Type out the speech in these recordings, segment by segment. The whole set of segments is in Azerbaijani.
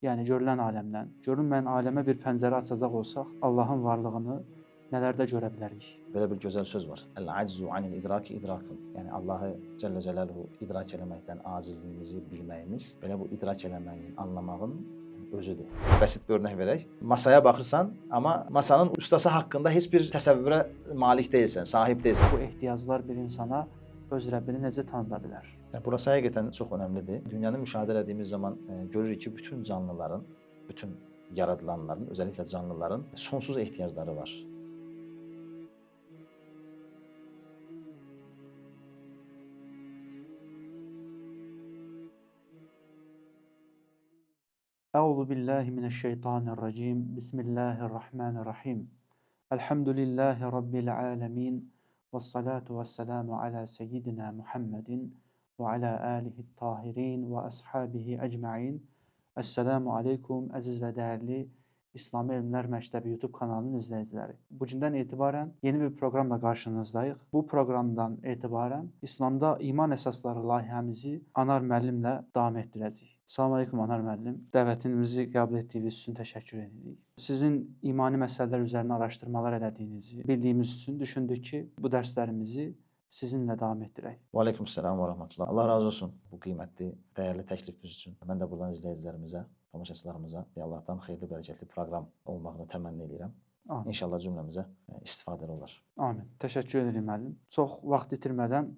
yəni görülən aləmdən, görünməyən aləmə bir pəncərə açacaq olsaq, Allahın varlığını nələrdə görə bilərik? Belə bir gözəl söz var. Əl-aczu anil idraki idrakun. Yəni Allahı Cəllə Cəlaluhu idrak eləməkdən acizliyimizi bilməyimiz, belə bu idrak eləməyin, anlamağın özüdür. Bəsit bir örnək verək. Masaya baxırsan, amma masanın ustası haqqında heç bir təsəvvürə malik deyilsən, sahib deyilsən. Bu ehtiyaclar bir insana öz Rəbbini necə tanıda bilər? Burası həqiqətən çox önəmlidir. Dünyanı müşahidə etdiyimiz zaman görürük ki, bütün canlıların, bütün yaradılanların, özəlliklə canlıların sonsuz ehtiyacları var. Euzu billahi mineşşeytanirracim. Bismillahirrahmanirrahim. Elhamdülillahi rabbil alamin. Vessalatu vesselamu ala seyyidina Muhammedin ve ala alihi tahirin ve ashabihi ecmaîn. Esselamu aleyküm əziz və dəyərli İslami Elmlər Məktəbi YouTube kanalının izləyiciləri. Bugündən etibarən yeni bir proqramla qarşınızdayıq. Bu proqramdan etibarən İslamda iman əsasları layihəmizi Anar müəllimlə davam etdirəcəyik. Salam aleyküm Anar müəllim. Dəvətimizi qəbul etdiyiniz üçün təşəkkür edirik. Sizin imani məsələlər üzərində araşdırmalar elədiyinizi bildiyimiz üçün düşündük ki, bu dərslərimizi sizinlə davam etdirək. Və aleykümselam və rəhmətullah. Allah razı olsun bu qiymətli, dəyərli təklifiniz üçün. Mən də buradan izləyicilərimizə, tamaşaçılarımıza Allahdan xeyirli, bərəkətli proqram olmağını təmənni edirəm. Amin. İnşallah cümləmizə istifadəli olar. Amin. Təşəkkür ederim müəllim. Çox vaxt itirmədən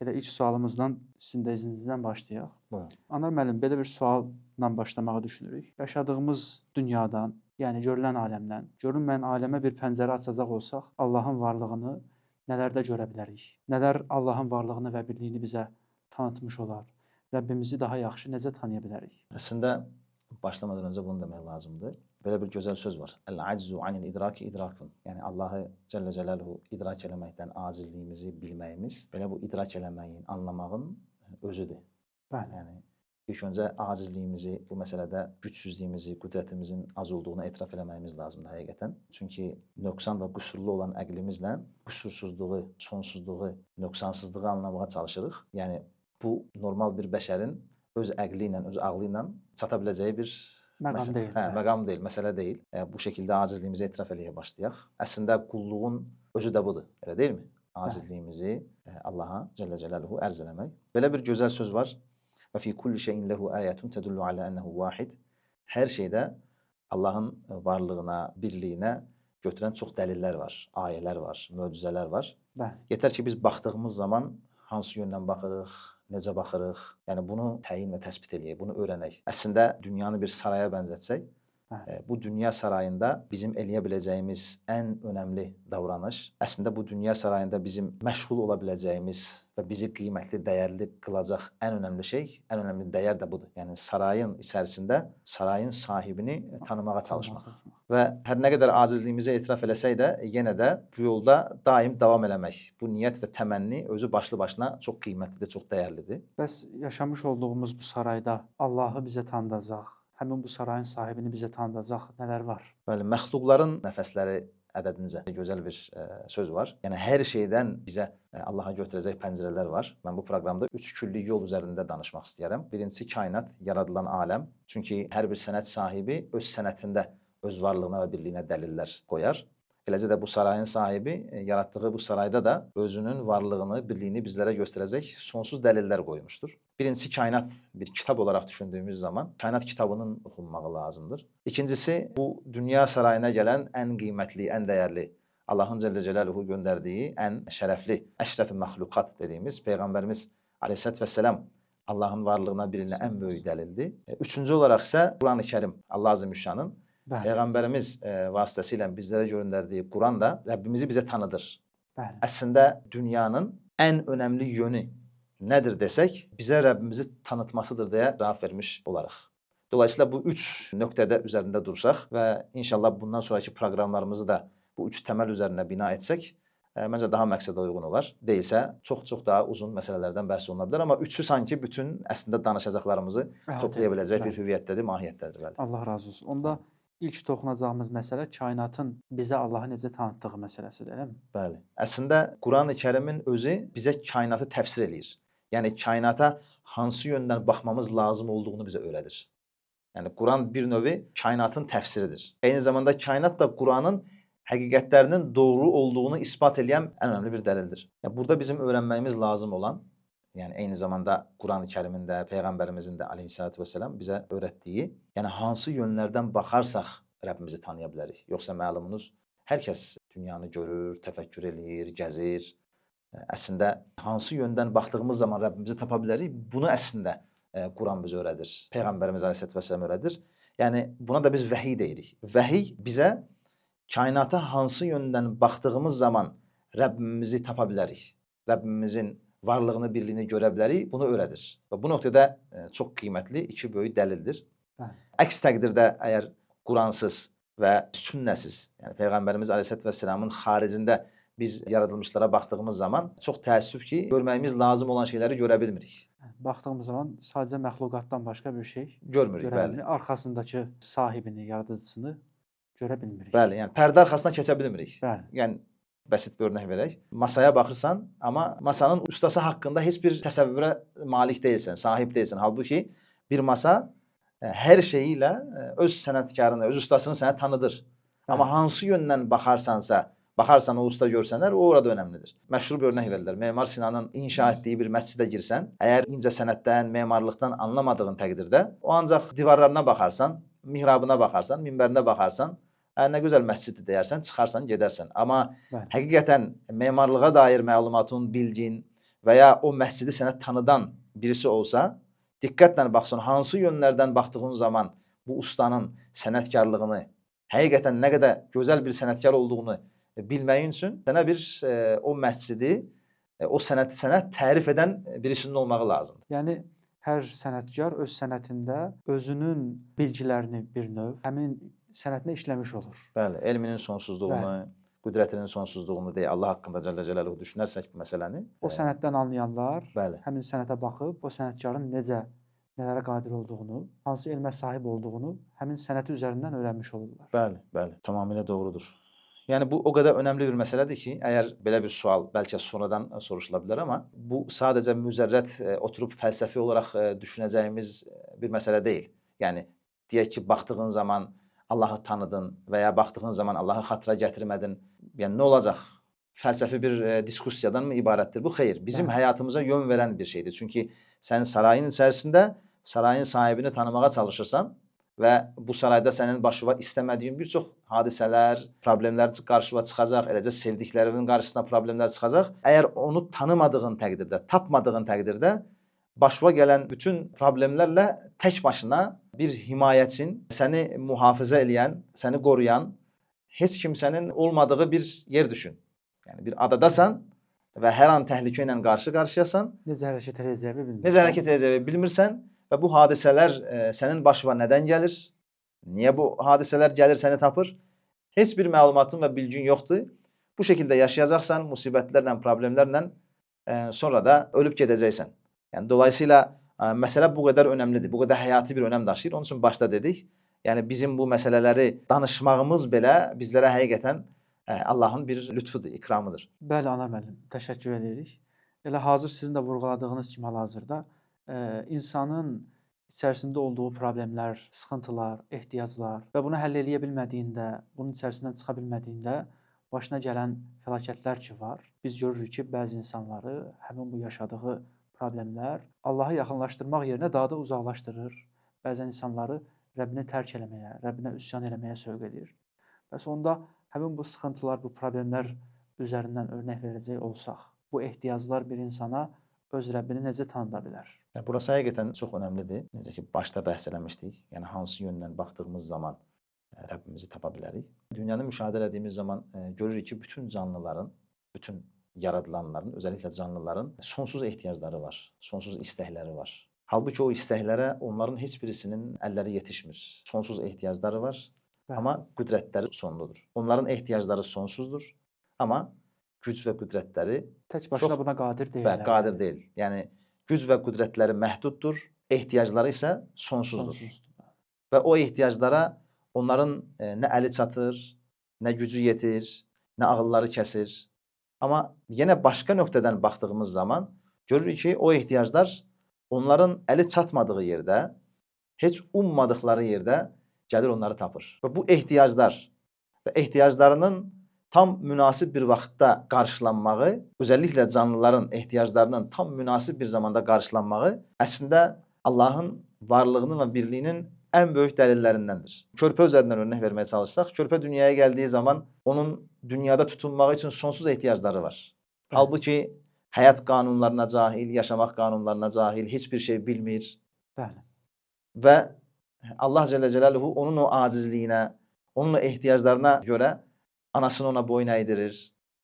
elə ilk sualımızdan sizin də izninizdən başlayaq. Buyurun. Anar müəllim, belə bir sualla başlamağı düşünürük. Yaşadığımız dünyadan, yəni görülən aləmdən, görünməyən aləmə bir pəncərə açacaq olsaq, Allahın varlığını nələrdə görə bilərik? Nələr Allahın varlığını və birliyini bizə tanıtmış olar? Rəbbimizi daha yaxşı necə tanıya bilərik? Əslində başlamadan öncə bunu demək lazımdır. Belə bir gözəl söz var. Əl-aczu anil idraki idrakun. Yəni Allahı Cəllə Cəlaluhu idrak eləməkdən acizliyimizi bilməyimiz, belə bu idrak eləməyin, anlamağın özüdür. Bəli. Yəni ilk öncə acizliyimizi, bu məsələdə gücsüzlüyümüzü, qüdrətimizin az olduğunu etiraf eləməyimiz lazımdır həqiqətən. Çünki nöqsan və qüsurlu olan əqlimizlə qüsursuzluğu, sonsuzluğu, nöqsansızlığı anlamağa çalışırıq. Yəni bu normal bir bəşərin öz əqli ilə, öz ağlı ilə çata biləcəyi bir Məqam deyil. məqam deyil, məsələ deyil. Bu şəkildə acizliyimizi etiraf eləyə başlayaq. Əslində qulluğun özü də budur, elə deyilmi? Acizliyimizi Allaha Cəllə Cəlaluhu ərz eləmək. Belə bir gözəl söz var. Və fi kulli şeyin lehu ayatun tedullu ala ennehu vahid. Hər şeydə Allahın varlığına, birliyinə götürən çox dəlillər var, ayələr var, möcüzələr var. Bəli. Yetər ki, biz baxdığımız zaman hansı yöndən baxırıq, necə baxırıq, yəni bunu təyin və təsbit eləyək, bunu öyrənək. Əslində dünyanı bir saraya bənzətsək, bu dünya sarayında bizim eləyə biləcəyimiz ən önəmli davranış, əslində bu dünya sarayında bizim məşğul ola biləcəyimiz və bizi qiymətli, dəyərli qılacaq ən önəmli şey, ən önəmli dəyər də budur. Yəni sarayın içərisində sarayın sahibini tanımağa çalışmaq. Və hər nə qədər acizliyimizi etiraf eləsək də, yenə də bu yolda daim davam eləmək. Bu niyyət və təmənni özü başlı başına çox qiymətlidir, çox dəyərlidir. Bəs yaşamış olduğumuz bu sarayda Allahı bizə tanıdacaq, həmin bu sarayın sahibini bizə tanıdacaq nələr var? Bəli, məxluqların nəfəsləri ədədincə gözəl bir söz var. Yəni hər şeydən bizə Allaha götürəcək pəncərələr var. Mən bu proqramda 3 küllü yol üzərində danışmaq istəyirəm. Birincisi kainat, yaradılan aləm. Çünki hər bir sənət sahibi öz sənətində öz varlığına və birliyinə dəlillər qoyar. Eləcə də bu sarayın sahibi yaratdığı bu sarayda da özünün varlığını, birliyini bizlərə göstərəcək sonsuz dəlillər qoymuşdur. Birincisi kainat bir kitab olaraq düşündüyümüz zaman kainat kitabının oxunmağı lazımdır. İkincisi bu dünya sarayına gələn ən qiymətli, ən dəyərli Allahın Cəllə Cəlaluhu göndərdiyi ən şərəfli, əşrəf-i məxluqat dediyimiz Peyğəmbərimiz Aleyhissalatu vesselam Allahın varlığına, birliyinə ən böyük dəlildir. Üçüncü olaraq isə Quran-ı Kərim, Allah Azimüşşanın Peyğəmbərimiz vasitəsilə bizlərə göndərdiyi Quran da Rəbbimizi bizə tanıdır. Bəli. Əslində dünyanın ən önəmli yönü nədir desək, bizə Rəbbimizi tanıtmasıdır deyə cavab vermiş olarıq. Dolayısıyla bu 3 nöqtədə üzərində dursaq və inşallah bundan sonraki proqramlarımızı da bu 3 təməl üzərində bina etsək, məncə daha məqsədə uyğun olar. Deyilsə, çox daha uzun məsələlərdən bəhs oluna bilər. Amma üçü sanki bütün əslində danışacaqlarımızı toplaya biləcək bir hüviyyətdədir, mahiyyətdədir. Bəli. Allah razı olsun. Onda İlk toxunacağımız məsələ kainatın bizə Allahı necə tanıtdığı məsələsidir, eləmi? Bəli. Əslində Quran-ı Kərimin özü bizə kainatı təfsir eləyir. Yəni kainata hansı yöndən baxmamız lazım olduğunu bizə öyrədir. Yəni Quran bir növ kainatın təfsiridir. Eyni zamanda kainat da Quranın həqiqətlərinin doğru olduğunu isbat edən ən önəmli bir dəlildir. Yəni burada bizim öyrənməyimiz lazım olan, yəni eyni zamanda Qurani-Kərimin də, peyğəmbərimizin də əleyhissalatu vesselam bizə öyrətdiyi, yəni hansı yönlərdən baxarsaq Rəbbimizi tanıya bilərik. Yoxsa məlumunuz hər kəs dünyanı görür, təfəkkür eləyir, gəzir. Əslində hansı yöndən baxdığımız zaman Rəbbimizi tapa bilərik, bunu əslində Quran bizə öyrədir. Peyğəmbərimiz əleyhissalatu vesselam öyrədir. Yəni buna da biz vəhiy deyirik. Vəhiy bizə kainata hansı yöndən baxdığımız zaman Rəbbimizi tapa bilərik. Rəbbimizin varlığını, birliyini görə bilərik, bunu öyrədir. Və bu nöqtədə çox qiymətli iki böyük dəlildir. Əks təqdirdə əgər Quransız və sünnəsiz, yəni Peyğəmbərimiz əleyhissalatu vesselamın xaricində biz yaradılmışlara baxdığımız zaman çox təəssüf ki, görməyimiz lazım olan şeyləri görə bilmirik. Baxdığımız zaman sadəcə məxluqatdan başqa bir şey Görmürük, bəli. Arxasındakı sahibini, yaradıcısını görə bilmirik. Bəli, yəni pərdə arxasına keçə bilmirik. Bəli. Yəni bəsit bir örnək verək. Masaya baxırsan, amma masanın ustası haqqında heç bir təsəvvürə malik deyilsən, sahib deyilsən. Halbuki bir masa hər şeyi ilə öz sənətkarını, öz ustasını sənə tanıdır. Amma hansı yöndən baxarsan o usta görsənlər, o orada önəmlidir. Məşhur bir örnək verirlər. Memar Sinanın inşa etdiyi bir məscidə girsən, əgər incə sənətdən, memarlıqdan anlamadığın təqdirdə, o ancaq divarlarına baxarsan, mihrabına baxarsan, minbərinə baxarsan, nə gözəl məsciddir deyərsən, çıxarsan, gedərsən. Amma həqiqətən memarlığa dair məlumatın, bilgin və ya o məscidi sənə tanıdan birisi olsa, diqqətlə baxsan, hansı yönlərdən baxdığın zaman bu ustanın sənətkarlığını, həqiqətən nə qədər gözəl bir sənətkar olduğunu bilməyin üçün sənə bir o məscidi, o sənəti sənə tərif edən birisinin olmağı lazımdır. Yəni hər sənətkar öz sənətində özünün bilgilərini bir növ həmin sənətinə işləmiş olur. Bəli, elminin sonsuzluğunu, qüdrətinin sonsuzluğunu deyə Allah haqqında Cəllə Cəlaluhu düşünərsək bu məsələni. O sənətdən anlayanlar bəli, həmin sənətə baxıb o sənətkarın nələrə qadir olduğunu, hansı elmə sahib olduğunu həmin sənəti üzərindən öyrənmiş olurlar. Bəli, bəli, tamamilə doğrudur. Yəni bu o qədər önəmli bir məsələdir ki, əgər belə bir sual bəlkə sonradan soruşula bilər, amma bu sadəcə mücərrəd oturub fəlsəfi olaraq düşünəcəyimiz bir məsələ deyil. Yəni deyək ki, baxdığın zaman Allahı tanıdın və ya baxdığın zaman Allahı xatıra gətirmədin. Yəni nə olacaq? Fəlsəfi bir diskussiyadan mı ibarətdir? Bu xeyr, bizim həyatımıza yön verən bir şeydir. Çünki sən sarayın içərisində sarayın sahibini tanımağa çalışırsan və bu sarayda sənin başına istəmədiyin bir çox hadisələr, problemlər qarşına çıxacaq, eləcə sevdiklərinin qarşısına problemlər çıxacaq. Əgər onu tanımadığın təqdirdə, tapmadığın təqdirdə başına gələn bütün problemlərlə tək başına bir himayəçin, səni mühafizə eləyən, səni qoruyan, heç kimsənin olmadığı bir yer düşün. Yəni bir adadasan və hər an təhlükə ilə qarşı-qarşıyasan. Necə hərəkət edəcəyini bilmirsən və bu hadisələr sənin başına nədən gəlir? Niyə bu hadisələr gəlir, səni tapır? Heç bir məlumatın və bilgin yoxdur. Bu şəkildə yaşayacaqsan, musibətlərlə, problemlərlə sonra da ölüb gedəcəksən. Yəni dolayısıyla məsələ bu qədər önəmlidir, bu qədər həyati bir önəm daşıyır. Onun üçün başda dedik, yəni bizim bu məsələləri danışmağımız belə bizlərə həqiqətən Allahın bir lütfudur, ikramıdır. Bəli, ana müəllim, təşəkkür edirik. Elə hazır sizin də vurğuladığınız kimi hal-hazırda insanın içərisində olduğu problemlər, sıxıntılar, ehtiyaclar və bunu həll eləyə bilmədiyində, bunun içərisindən çıxa bilmədiyində başına gələn fəlakətlər ki var. Biz görürük ki, bəzi insanları həmin bu yaşadığı problemlər Allah'a yaxınlaşdırmaq yerinə daha da uzaqlaşdırır. Bəzən insanları Rəbbini tərk eləməyə, Rəbbinə üsyan eləməyə sövq edir. Və sonda həmin bu sıxıntılar, bu problemlər üzərindən örnək verəcək olsaq, bu ehtiyaclar bir insana öz Rəbbini necə tanıda bilər? Burası həqiqətən çox önəmlidir. Necə ki, başda bəhs eləmişdik. Yəni, hansı yöndən baxdığımız zaman Rəbbimizi tapa bilərik. Dünyanı müşahidə etdiyimiz zaman görürük ki, bütün canlıların, bütün yaradılanların, özəlliklə canlıların sonsuz ehtiyacları var, sonsuz istəkləri var. Halbuki o istəklərə onların heç birisinin əlləri yetişmir. Sonsuz ehtiyacları var, amma qüdrətləri sonludur. Onların ehtiyacları sonsuzdur, amma güc və qüdrətləri tək başına buna qadir deyil. Qadir deyil. Yəni, güc və qüdrətləri məhduddur, ehtiyacları isə sonsuzdur. Və o ehtiyaclara onların nə əli çatır, nə gücü yetir, nə ağılları kəsir. Amma yenə başqa nöqtədən baxdığımız zaman görürük ki, o ehtiyaclar onların əli çatmadığı yerdə heç ummadıkları yerdə gəlir onları tapır. Və bu ehtiyaclar və ehtiyaclarının tam münasib bir vaxtda qarşılanmağı, özəlliklə canlıların ehtiyaclarının tam münasib bir zamanda qarşılanmağı əslində Allahın varlığının və birliyinin ən böyük dəlillərindəndir. Körpə üzərindən örnək verməyə çalışsaq, körpə dünyaya gəldiyi zaman onun dünyada tutunmağı üçün sonsuz ehtiyacları var. Halbuki həyat qanunlarına cahil, yaşamaq qanunlarına cahil, heç bir şey bilmir. Bəli. Və Allah Cəllə Cəlaluhu onun o acizliyinə, onun o ehtiyaclarına görə anasını ona boyun əydirir.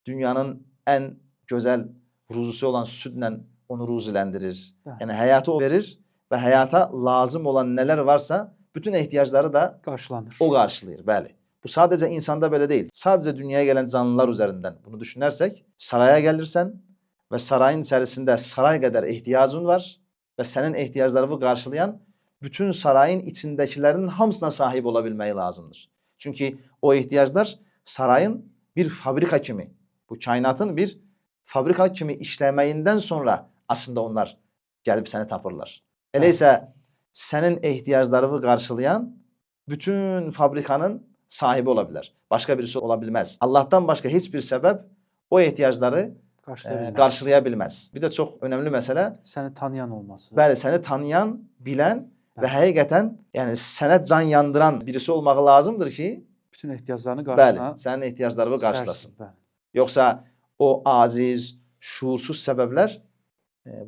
Dünyanın ən gözəl ruzusu olan südlə onu ruziləndirir. Yəni həyatı o verir və həyata lazım olan nələr varsa, bütün ehtiyacları da qarşılanır. O qarşılayır, bəli. Bu sadəcə insanda belə deyil. Sadəcə dünyaya gələn canlılar üzərindən bunu düşünərsək, saraya gəlirsən və sarayın içərisində saray qədər ehtiyacın var və sənin ehtiyaclarını qarşılayan bütün sarayın içindəkilərin hamısına sahib ola bilməyi lazımdır. Çünki o ehtiyaclar sarayın bir fabrika kimi, bu kainatın bir fabrika kimi işləməyindən sonra aslında onlar gəlib səni tapırlar. Elə isə sənin ehtiyaclarını qarşılayan bütün fabrikanın sahibi ola bilər. Başqa birisi ola bilməz. Allahdan başqa heç bir səbəb o ehtiyacları qarşılaya bilməz. Bir də çox önəmli məsələ səni tanıyan olması. Bəli, səni tanıyan, bilən və həqiqətən yəni sənə can yandıran birisi olmağı lazımdır ki, bütün ehtiyaclarını qarşına. Bəli, sənin ehtiyaclarını qarşılasın. Bəli. Yoxsa o aziz, şuursuz səbəblər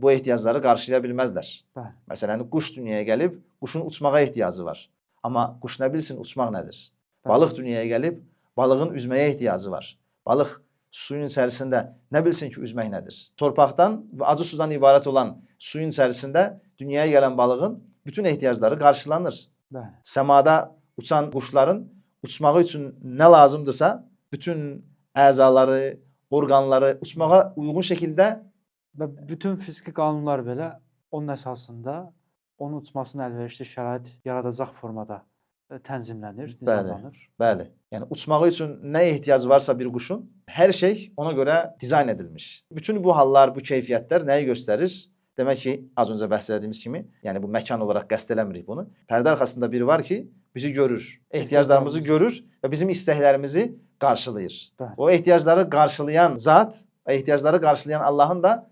bu ehtiyacları qarşılaya bilməzlər. Bəli. Məsələn, quş dünyaya gəlib, quşun uçmağa ehtiyacı var. Amma quş nə bilsin uçmaq nədir? Balıq dünyaya gəlib, balığın üzməyə ehtiyacı var. Balıq suyun içərisində nə bilsin ki, üzmək nədir? Torpaqdan və acı sudan ibarət olan suyun içərisində dünyaya gələn balığın bütün ehtiyacları qarşılanır. Bəli. Səmada uçan quşların uçmağı üçün nə lazımdırsa, bütün əzaları, orqanları uçmağa uyğun şəkildə və bütün fiziki qanunlar belə onun əsasında onun uçmasına əlverişli şərait yaradacaq formada tənzimlənir, nizamlanır. Bəli. Yəni uçmağı üçün nə ehtiyac varsa bir quşun, hər şey ona görə dizayn edilmiş. Bütün bu hallar, bu keyfiyyətlər nəyi göstərir? Demək ki, az öncə bəhs etdiyimiz kimi, yəni bu məkan olaraq qəsd eləmirik bunu. Pərdə arxasında biri var ki, bizi görür, ehtiyaclarımızı görür və bizim istəklərimizi qarşılayır. Bəli. O ehtiyacları qarşılayan zat, ehtiyacları qarşılayan Allahın da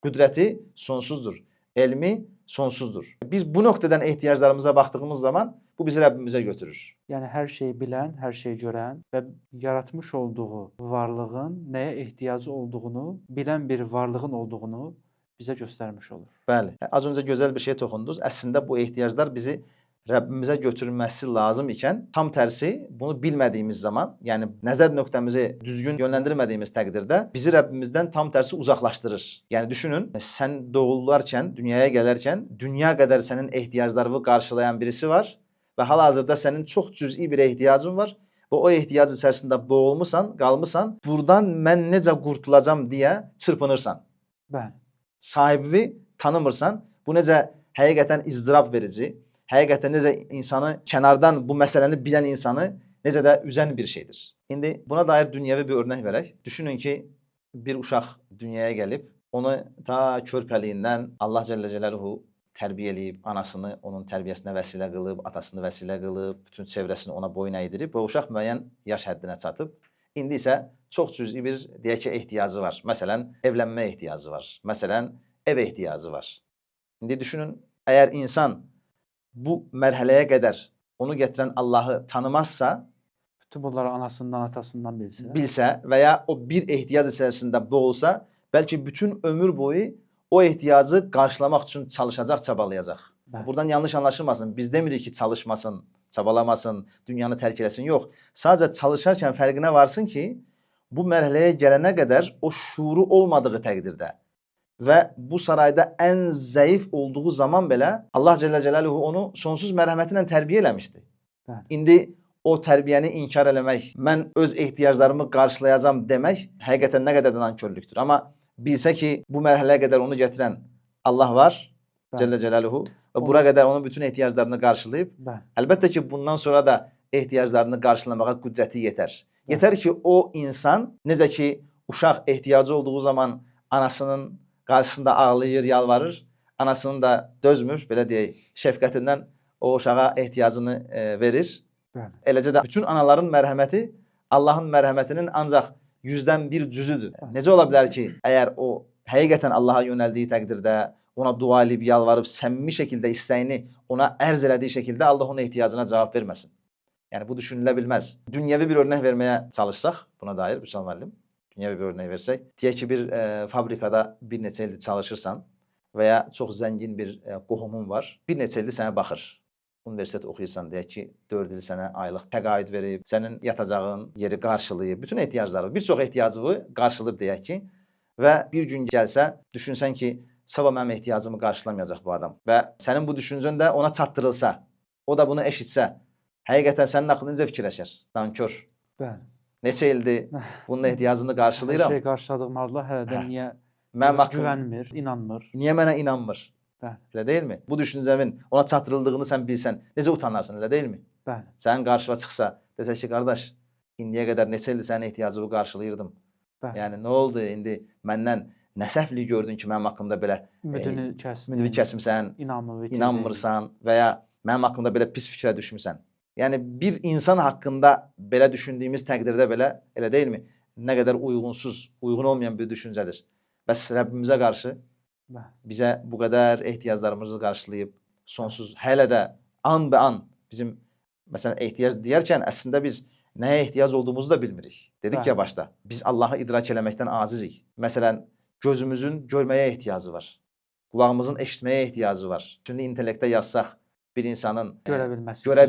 qüdrəti sonsuzdur, elmi sonsuzdur. Biz bu nöqtədən ehtiyaclarımıza baxdığımız zaman bu bizi Rəbbimizə götürür. Yəni hər şeyi bilən, hər şeyi görən və yaratmış olduğu varlığın nəyə ehtiyacı olduğunu bilən bir varlığın olduğunu bizə göstərmiş olur. Bəli. Az öncə gözəl bir şey toxundunuz. Əslində bu ehtiyaclar bizi Rəbbimizə götürülməsi lazım ikən, tam tərsi bunu bilmədiyimiz zaman, yəni nəzər nöqtəmizi düzgün yönləndirmədiyimiz təqdirdə bizi Rəbbimizdən tam tərsi uzaqlaşdırır. Yəni düşünün, sən doğularkən, dünyaya gələrkən dünya qədər sənin ehtiyaclarını qarşılayan birisi var və hal-hazırda sənin çox cüz'i bir ehtiyacın var və o ehtiyac içərisində boğulmusan, qalmısan, buradan mən necə qurtulacam deyə çırpınırsan. Bəli. Sahibi tanımırsan, bu necə həqiqətən izdirab verici, həqiqətən necə insanı kənardan bu məsələni bilən insanı necə də üzən bir şeydir. İndi buna dair dünyəvi bir örnək verək. Düşünün ki, bir uşaq dünyaya gəlib, onu ta körpəliyindən Allah Cəllə Cəlaluhu tərbiyə eləyib, anasını onun tərbiyəsinə vəsilə qılıb, atasını vəsilə qılıb, bütün çevrəsini ona boyun əydirib və uşaq müəyyən yaş həddinə çatıb. İndi isə çox cüz'i bir, deyək ki, ehtiyacı var. Məsələn, evlənmə ehtiyacı var. Məsələn, ev ehtiyacı var. İndi düşünün, əgər insan bu mərhələyə qədər onu gətirən Allahı tanımazsa, bütün bunları anasından, atasından bilsə və ya o bir ehtiyac içərisində boğulsa, bəlkə bütün ömür boyu o ehtiyacı qarşılamaq üçün çalışacaq, çabalayacaq. Bəli. Buradan yanlış anlaşılmasın. Biz demirik ki, çalışmasın, çabalamasın, dünyanı tərk eləsin. Yox, sadəcə çalışarkən fərqinə varsın ki, bu mərhələyə gələnə qədər o şuuru olmadığı təqdirdə və bu sarayda ən zəif olduğu zaman belə Allah Cəllə Cəlaluhu onu sonsuz mərhəməti ilə tərbiyə eləmişdi. Bəli. İndi o tərbiyəni inkar eləmək, mən öz ehtiyaclarımı qarşılayacağam demək həqiqətən nə qədər də nankörlükdür. Amma bilsə ki, bu mərhələyə qədər onu gətirən Allah var, Bəli. Cəllə Cəlaluhu və bura qədər onun bütün ehtiyaclarını qarşılayıb. Bəli. Əlbəttə ki, bundan sonra da ehtiyaclarını qarşılamağa qüdrəti yetər. Bəli. Yetər ki, o insan, necə ki, uşaq ehtiyacı olduğu zaman anasının qarşısında ağlayır, yalvarır, anasının da dözmür, belə deyək, şəfqətindən o uşağa ehtiyacını verir. Bəli. Eləcə də bütün anaların mərhəməti Allahın mərhəmətinin ancaq 100-dən bir cüzüdür. Necə ola bilər ki, əgər o həqiqətən Allaha yönəldiyi təqdirdə, ona dua edib, yalvarıb, səmimi şəkildə istəyini ona ərz elədiyi şəkildə Allah onun ehtiyacına cavab verməsin? Yəni bu düşünülə bilməz. Dünyəvi bir örnək verməyə çalışsaq buna dair Vüsal müəllim, dünyəvi bir örnək versək, deyək ki, bir fabrikada bir neçə ildir çalışırsan və ya çox zəngin bir qohumun var, bir neçə ildir sənə baxır. Universitet oxuyursan, deyək ki, 4 il sənə aylıq təqaüd verib, sənin yatacağın yeri qarşılayıb, bütün ehtiyacları, bir çox ehtiyacını qarşılayıb deyək ki, və bir gün gəlsə, düşünsən ki, sabah mənim ehtiyacımı qarşılamayacaq bu adam və sənin bu düşüncən də ona çatdırılsa, o da bunu eşitsə, həqiqətən sənin ağlın necə fikirləşər? Nankör. Bəli. Neçə ildir bunun ehtiyacını qarşılayıram. Hər şey qarşıladığım halda hələ də niyə güvənmir, inanmır? Niyə mənə inanmır? Bəli. Elə deyilmi? Bu düşüncəmin ona çatdırıldığını sən bilsən, necə utanarsan, elə deyilmi? Bəli. Sənin qarşına çıxsa, desək ki, qardaş, indiyə qədər neçə ildir sənin ehtiyacını qarşılayırdım. Bəli. Yəni nə oldu indi məndən nə səhvlik gördün ki, mənim haqqımda belə ümidini kəsdin, kəsmisən, inanmırsan və ya mənim haqqımda belə pis fikrə düşmüsən. Yəni bir insan haqqında belə düşündüyümüz təqdirdə belə, elə deyilmi? Nə qədər uyğun olmayan bir düşüncədir. Bəs Rəbbimizə qarşı bizə bu qədər ehtiyaclarımızı qarşılayıb, sonsuz, hələ də an bə an bizim, məsələn, ehtiyac deyərkən əslində biz nəyə ehtiyac olduğumuzu da bilmirik. Dedik ya başda, biz Allahı idrak eləməkdən acizik. Məsələn, gözümüzün görməyə ehtiyacı var, qulağımızın eşitməyə ehtiyacı var. Şimdi intellektə yazsaq, bir insanın görə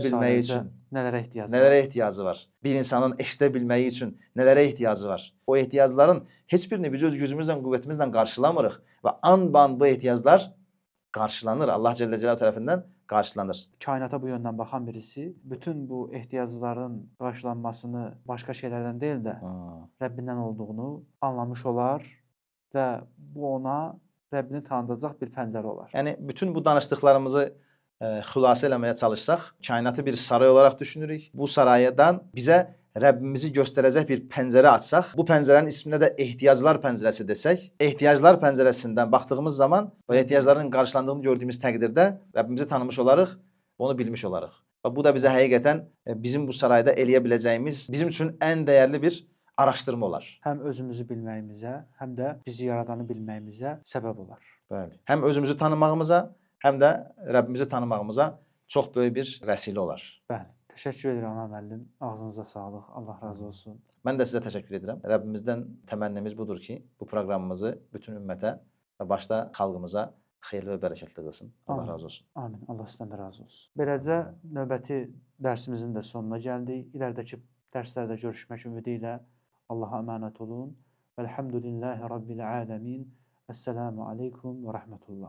bilməyi üçün nələrə ehtiyacı var? Bir insanın eşidə bilməyi üçün nələrə ehtiyacı var? O ehtiyacların heç birini biz öz gücümüzlə, qüvvətimizlə qarşılamırıq və an-ban bu ehtiyaclar qarşılanır. Allah Cəllə Cəlaluhu tərəfindən qarşılanır. Kainata bu yöndən baxan birisi bütün bu ehtiyacların qarşılanmasını başqa şeylərdən deyil də Rəbbindən olduğunu anlamış olar və bu ona Rəbbini tanıdacaq bir pəncərə olar. Yəni bütün bu danışdıqlarımızı xülasə eləməyə çalışsaq, kainatı bir saray olaraq düşünürük. Bu saraydan bizə Rəbbimizi göstərəcək bir pəncərə açsaq, bu pəncərənin isminə də ehtiyaclar pəncərəsi desək, ehtiyaclar pəncərəsindən baxdığımız zaman o ehtiyacların qarşılandığını gördüyümüz təqdirdə Rəbbimizi tanımış olarıq, onu bilmiş olarıq. Və bu da bizə həqiqətən bizim bu sarayda eləyə biləcəyimiz, bizim üçün ən dəyərli bir araşdırma olar. Həm özümüzü bilməyimizə, həm də bizi yaradanı bilməyimizə səbəb olar. Bəli. Həm özümüzü tanımağımıza, həm də Rəbbimizi tanımağımıza çox böyük bir vəsilə olar. Bəli. Təşəkkür edirəm ana müəllim. Ağzınıza sağlıq. Allah razı olsun. Mən də sizə təşəkkür edirəm. Rəbbimizdən təmənnimiz budur ki, bu proqramımızı bütün ümmətə və başda xalqımıza xeyirli və bərəkətli qılsın. Allah razı olsun. Amin. Allah sizdən də razı olsun. Beləcə növbəti dərsimizin də sonuna gəldik. İləridəki dərslərdə görüşmək ümidi ilə Allaha əmanət olun. Elhamdülillahi Rabbil alemin. Esselamu aleykum və rəhmətullah.